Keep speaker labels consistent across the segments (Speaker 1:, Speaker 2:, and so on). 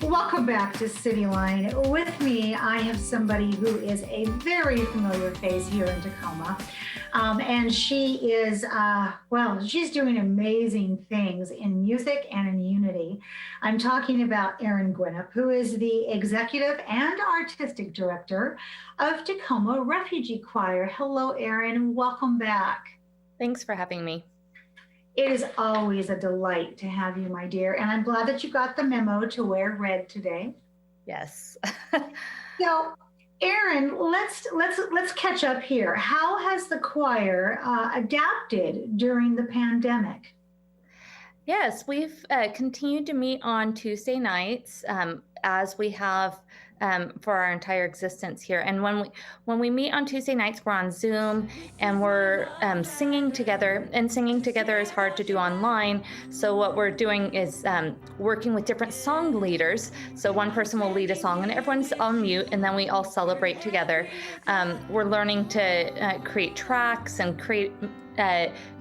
Speaker 1: Welcome back to Cityline. With me, I have somebody who is a very familiar face here in Tacoma. And she is, she's doing amazing things in music and in unity. I'm talking about Erin Gwinnett, who is the executive and artistic director of Tacoma Refugee Choir. Hello, Erin, and welcome back.
Speaker 2: Thanks for having me.
Speaker 1: It is always a delight to have you, my dear, and I'm glad that you got the memo to wear red today.
Speaker 2: Yes.
Speaker 1: So, Erin, let's catch up here. How has the choir adapted during the pandemic?
Speaker 2: Yes, we've continued to meet on Tuesday nights as we have for our entire existence here. And when we meet on Tuesday nights, we're on Zoom and we're singing together. And singing together is hard to do online. So what we're doing is working with different song leaders. So one person will lead a song and everyone's on mute, and then we all celebrate together. We're learning to create tracks and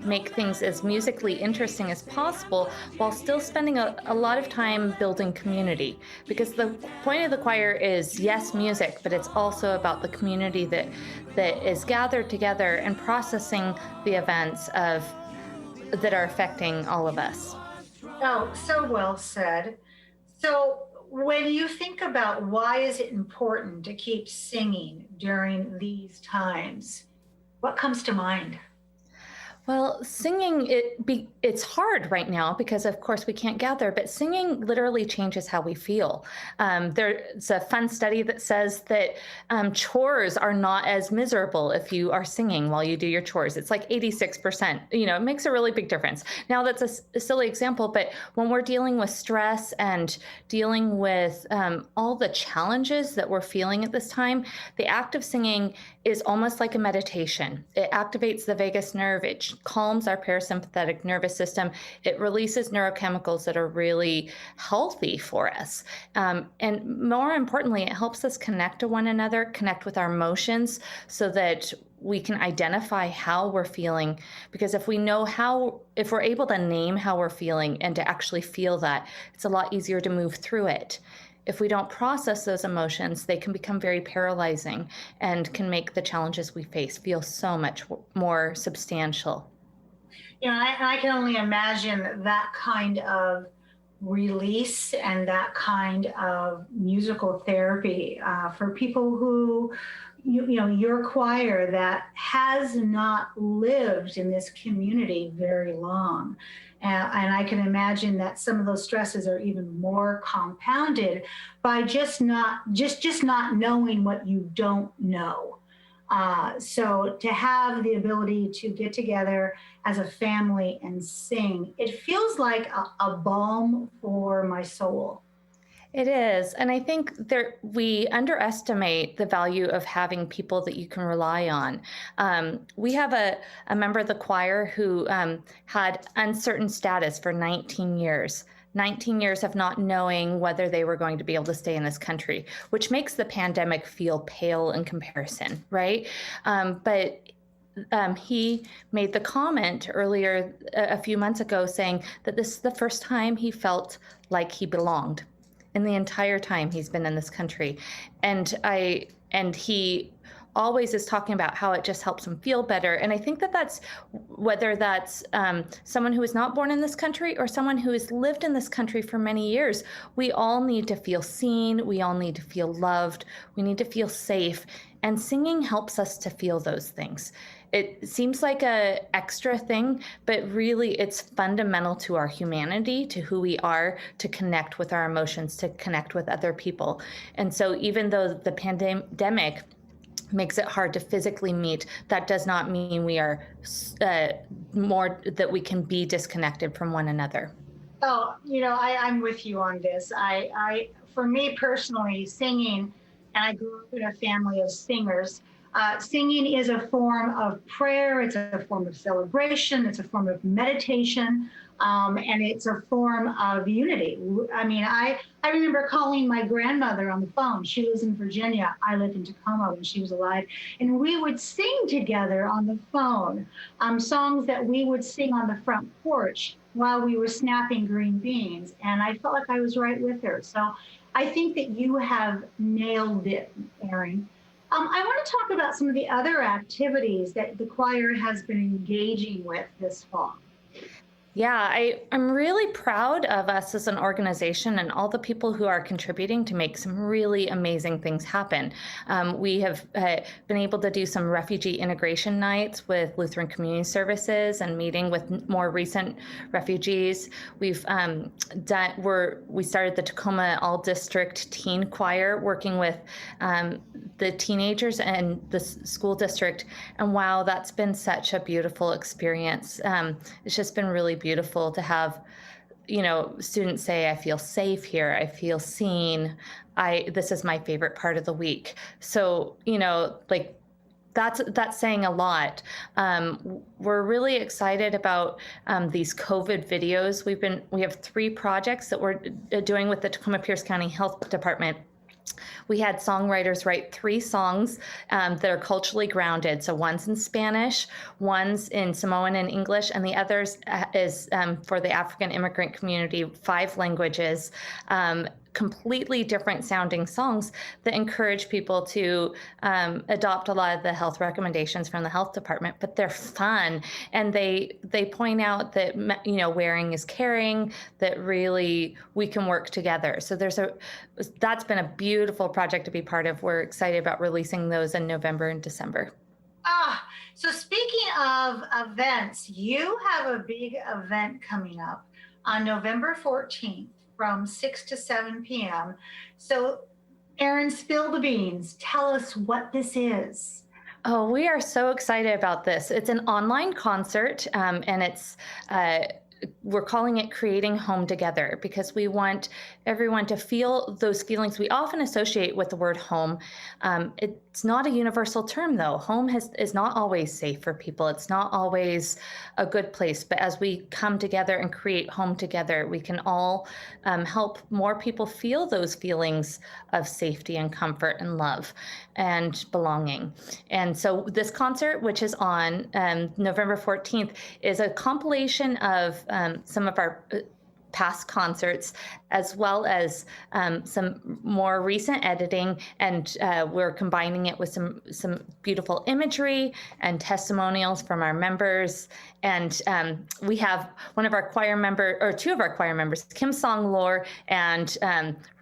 Speaker 2: make things as musically interesting as possible while still spending a lot of time building community, because the point of the choir is, yes, music, but it's also about the community that is gathered together and processing the events that are affecting all of us.
Speaker 1: Oh, so well said. So when you think about why is it important to keep singing during these times, what comes to mind?
Speaker 2: Well, singing, it's hard right now because, of course, we can't gather, but singing literally changes how we feel. There's a fun study that says that chores are not as miserable if you are singing while you do your chores. It's like 86%. It makes a really big difference. Now, that's a silly example, but when we're dealing with stress and dealing with all the challenges that we're feeling at this time, the act of singing is almost like a meditation. It activates the vagus nerve. It calms our parasympathetic nervous system. It releases neurochemicals that are really healthy for us. And more importantly, it helps us connect to one another, connect with our emotions so that we can identify how we're feeling. Because if we're able to name how we're feeling and to actually feel that, it's a lot easier to move through it. If we don't process those emotions, they can become very paralyzing and can make the challenges we face feel so much more substantial.
Speaker 1: I can only imagine that kind of release and that kind of musical therapy for people who, your choir that has not lived in this community very long. And I can imagine that some of those stresses are even more compounded by just not knowing what you don't know. So to have the ability to get together as a family and sing, it feels like a balm for my soul.
Speaker 2: It is. And I think we underestimate the value of having people that you can rely on. We have a member of the choir who had uncertain status for 19 years. 19 years of not knowing whether they were going to be able to stay in this country, which makes the pandemic feel pale in comparison, right? But he made the comment earlier a few months ago saying that this is the first time he felt like he belonged in the entire time he's been in this country. And he always is talking about how it just helps him feel better. And I think that's whether that's someone who is not born in this country or someone who has lived in this country for many years, we all need to feel seen. We all need to feel loved. We need to feel safe. And singing helps us to feel those things. It seems like an extra thing, but really it's fundamental to our humanity, to who we are, to connect with our emotions, to connect with other people. And so even though the pandemic makes it hard to physically meet, that does not mean we are that we can be disconnected from one another.
Speaker 1: Oh, I'm with you on this. For me personally, singing, and I grew up in a family of singers, Singing is a form of prayer, it's a form of celebration, it's a form of meditation, and it's a form of unity. I mean, I remember calling my grandmother on the phone. She lives in Virginia. I lived in Tacoma when she was alive. And we would sing together on the phone, songs that we would sing on the front porch while we were snapping green beans. And I felt like I was right with her. So I think that you have nailed it, Erin. I want to talk about some of the other activities that the choir has been engaging with this fall.
Speaker 2: Yeah, I'm really proud of us as an organization and all the people who are contributing to make some really amazing things happen. We have been able to do some refugee integration nights with Lutheran Community Services and meeting with more recent refugees. We started the Tacoma All District Teen Choir, working with the teenagers and the school district. And wow, that's been such a beautiful experience. It's just been really beautiful to have, students say, I feel safe here, I feel seen, this is my favorite part of the week. So, like, that's saying a lot. We're really excited about these COVID videos. We have 3 projects that we're doing with the Tacoma Pierce County Health Department. We had songwriters write 3 songs that are culturally grounded. So one's in Spanish, one's in Samoan and English, and the others is for the African immigrant community, 5 languages. Completely different sounding songs that encourage people to adopt a lot of the health recommendations from the health department, but they're fun. And they point out that, wearing is caring, that really we can work together. So that's been a beautiful project to be part of. We're excited about releasing those in November and December.
Speaker 1: So speaking of events, you have a big event coming up on November 14th. From 6 to 7 p.m. So, Erin, spill the beans. Tell us what this is.
Speaker 2: Oh, we are so excited about this. It's an online concert, and we're calling it Creating Home Together, because we want everyone to feel those feelings we often associate with the word home. It's not a universal term, though. Home is not always safe for people. It's not always a good place. But as we come together and create home together, we can all help more people feel those feelings of safety and comfort and love and belonging. And so this concert, which is on November 14th, is a compilation of some of our past concerts, as well as some more recent editing, and we're combining it with some beautiful imagery and testimonials from our members. And we have two of our choir members, Kim Song Lor and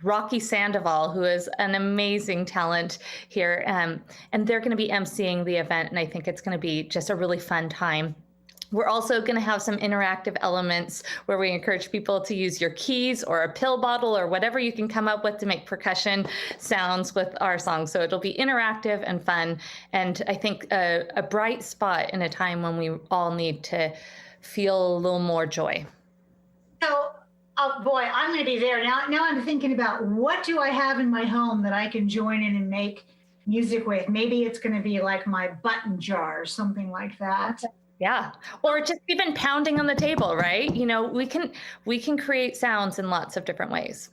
Speaker 2: Rocky Sandoval, who is an amazing talent here, and they're going to be emceeing the event, and I think it's going to be just a really fun time. We're also going to have some interactive elements where we encourage people to use your keys or a pill bottle or whatever you can come up with to make percussion sounds with our songs. So it'll be interactive and fun, and I think a bright spot in a time when we all need to feel a little more joy.
Speaker 1: So, oh boy, I'm going to be there. Now I'm thinking about, what do I have in my home that I can join in and make music with? Maybe it's going to be like my button jar or something like that.
Speaker 2: Yeah, or just even pounding on the table, right? We can create sounds in lots of different ways.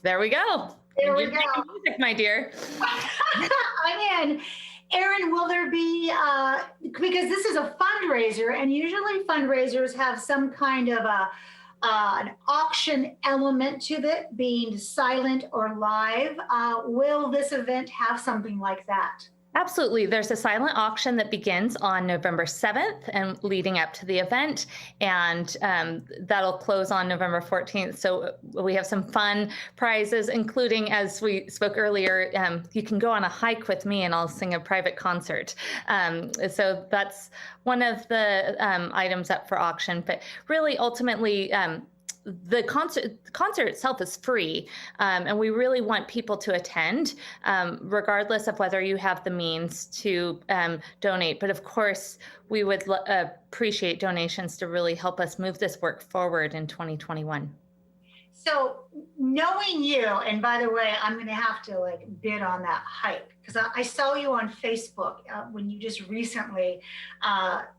Speaker 2: There we go.
Speaker 1: There we go.
Speaker 2: Music, my dear.
Speaker 1: I'm in. Erin, will there be, because this is a fundraiser, and usually fundraisers have some kind of an auction element to it, being silent or live. Will this event have something like that?
Speaker 2: Absolutely. There's a silent auction that begins on November 7th and leading up to the event, and that'll close on November 14th. So we have some fun prizes, including, as we spoke earlier, you can go on a hike with me and I'll sing a private concert. So that's one of the items up for auction. But really, ultimately, the concert itself is free, and we really want people to attend, regardless of whether you have the means to donate. But of course, we would appreciate donations to really help us move this work forward in 2021.
Speaker 1: So knowing you, and by the way, I'm going to have to like bid on that hike because I saw you on Facebook when you just recently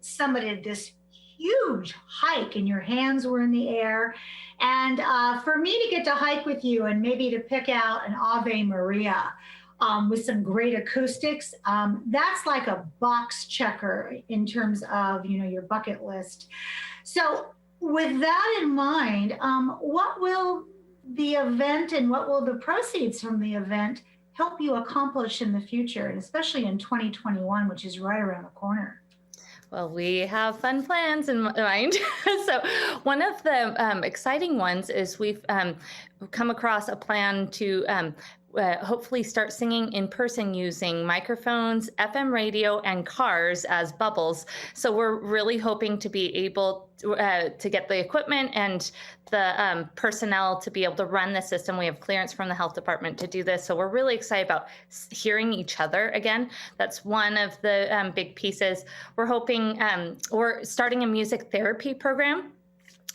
Speaker 1: summited this huge hike and your hands were in the air. And for me to get to hike with you and maybe to pick out an Ave Maria with some great acoustics, that's like a box checker in terms of, you know, your bucket list. So, with that in mind, what will the event and what will the proceeds from the event help you accomplish in the future, and especially in 2021, which is right around the corner?
Speaker 2: Well, we have fun plans in mind. So, one of the exciting ones is we've come across a plan to hopefully start singing in person using microphones, FM radio, and cars as bubbles. So, we're really hoping to be able to get the equipment and the personnel to be able to run the system. We have clearance from the health department to do this. So, we're really excited about hearing each other again. That's one of the big pieces. We're hoping we're starting a music therapy program.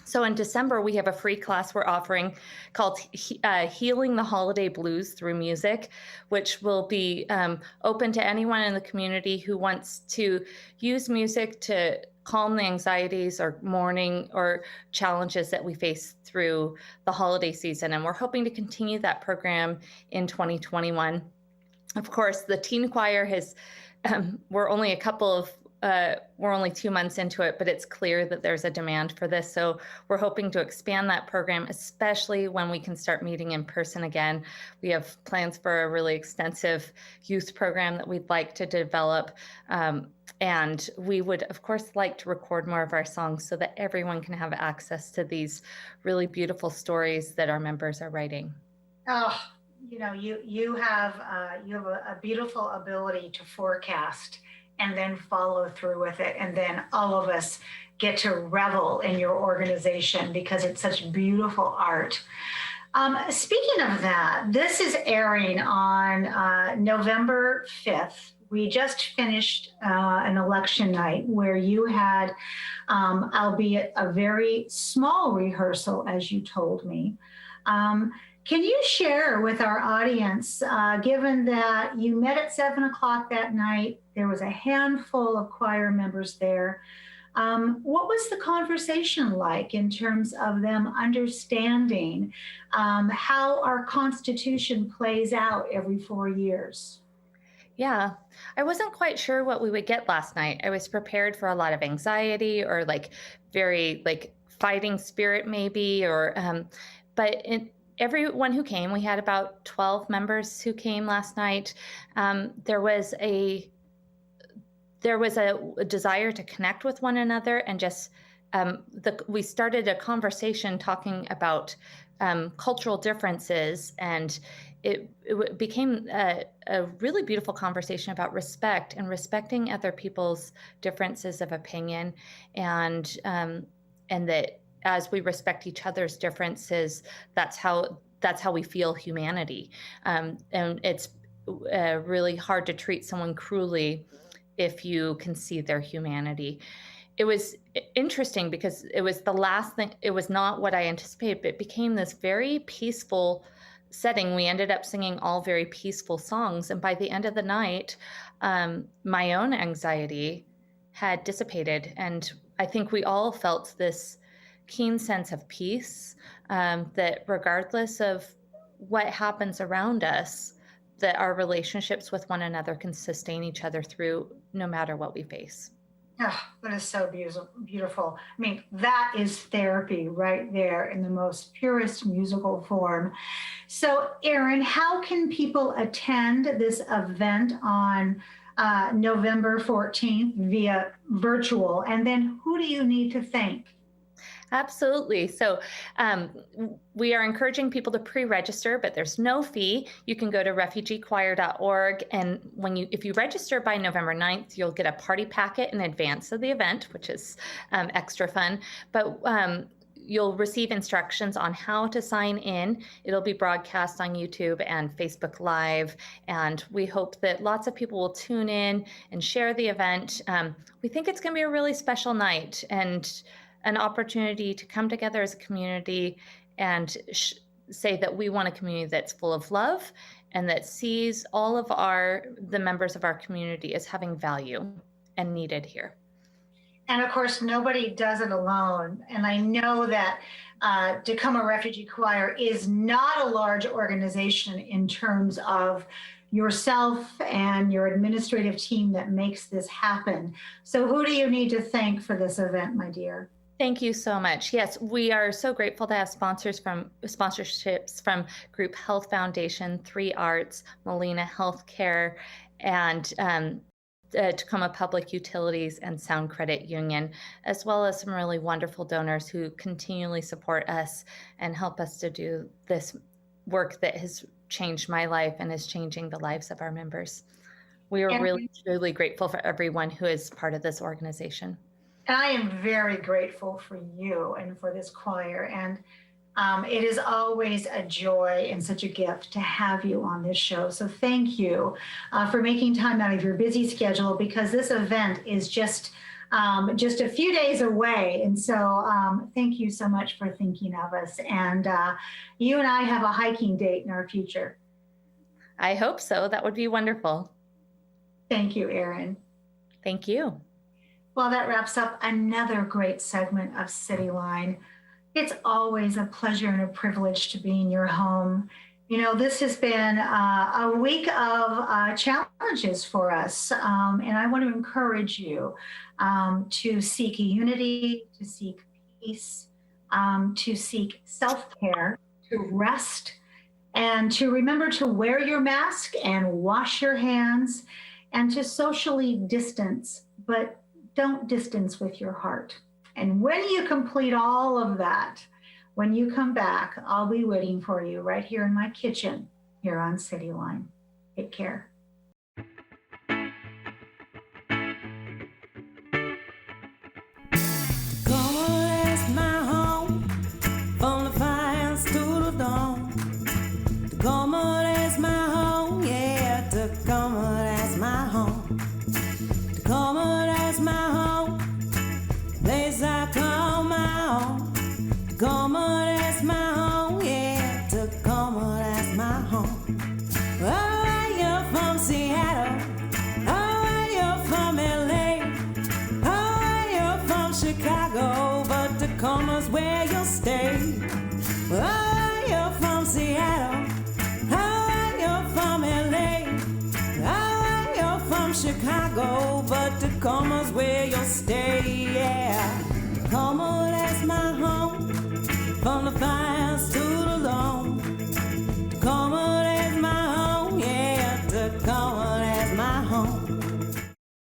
Speaker 2: So in December, we have a free class we're offering called Healing the Holiday Blues Through Music, which will be open to anyone in the community who wants to use music to calm the anxieties or mourning or challenges that we face through the holiday season. And we're hoping to continue that program in 2021. Of course, the teen choir has, we're only 2 months into it, but it's clear that there's a demand for this. So we're hoping to expand that program, especially when we can start meeting in person again. We have plans for a really extensive youth program that we'd like to develop. And we would, of course, like to record more of our songs so that everyone can have access to these really beautiful stories that our members are writing.
Speaker 1: Oh, you know, you have a beautiful ability to forecast and then follow through with it, and then all of us get to revel in your organization because it's such beautiful art. Speaking of that, this is airing on November 5th. We just finished an election night where you had, albeit a very small rehearsal, as you told me. Can you share with our audience, given that you met at 7 o'clock that night, there was a handful of choir members there, what was the conversation like in terms of them understanding how our Constitution plays out every 4 years?
Speaker 2: Yeah, I wasn't quite sure what we would get last night. I was prepared for a lot of anxiety or like very like fighting spirit maybe or but everyone who came, we had about 12 members who came last night. There was a desire to connect with one another and just we started a conversation talking about cultural differences, and it became a really beautiful conversation about respect and respecting other people's differences of opinion, and that as we respect each other's differences, that's how we feel humanity. And it's really hard to treat someone cruelly if you can see their humanity. It was interesting because it was the last thing, it was not what I anticipated, but it became this very peaceful setting. We ended up singing all very peaceful songs. And by the end of the night, my own anxiety had dissipated. And I think we all felt this keen sense of peace, that regardless of what happens around us, that our relationships with one another can sustain each other through no matter what we face.
Speaker 1: Oh, that is so beautiful. I mean, that is therapy right there in the most purest musical form. So, Erin, how can people attend this event on November 14th via virtual? And then who do you need to thank?
Speaker 2: Absolutely. So we are encouraging people to pre-register, but there's no fee. You can go to refugeechoir.org, and if you register by November 9th, you'll get a party packet in advance of the event, which is extra fun. But you'll receive instructions on how to sign in. It'll be broadcast on YouTube and Facebook Live, and we hope that lots of people will tune in and share the event. We think it's going to be a really special night and an opportunity to come together as a community and say that we want a community that's full of love and that sees all of the members of our community as having value and needed here.
Speaker 1: And of course, nobody does it alone. And I know that Tacoma Refugee Choir is not a large organization in terms of yourself and your administrative team that makes this happen. So who do you need to thank for this event, my dear?
Speaker 2: Thank you so much. Yes, we are so grateful to have sponsorships from Group Health Foundation, 3 Arts, Molina Healthcare, and Tacoma Public Utilities and Sound Credit Union, as well as some really wonderful donors who continually support us and help us to do this work that has changed my life and is changing the lives of our members. We are really, truly grateful for everyone who is part of this organization.
Speaker 1: And I am very grateful for you and for this choir. And it is always a joy and such a gift to have you on this show. So thank you for making time out of your busy schedule, because this event is just a few days away. And so thank you so much for thinking of us. And you and I have a hiking date in our future.
Speaker 2: I hope so. That would be wonderful.
Speaker 1: Thank you, Erin.
Speaker 2: Thank you.
Speaker 1: Well, that wraps up another great segment of Cityline. It's always a pleasure and a privilege to be in your home. You know, this has been a week of challenges for us, and I want to encourage you to seek unity, to seek peace, to seek self-care, to rest, and to remember to wear your mask and wash your hands, and to socially distance, but don't distance with your heart. And when you complete all of that, when you come back, I'll be waiting for you right here in my kitchen here on Cityline. Take care.
Speaker 3: Tacoma, that's my home, yeah. Tacoma, that's my home. Oh, you're from Seattle. Oh, you're from LA. Oh, you're from Chicago, but Tacoma's where you'll stay. Oh, you're from Seattle. Oh, you're from LA. Oh, you're from Chicago, but Tacoma's where you'll stay.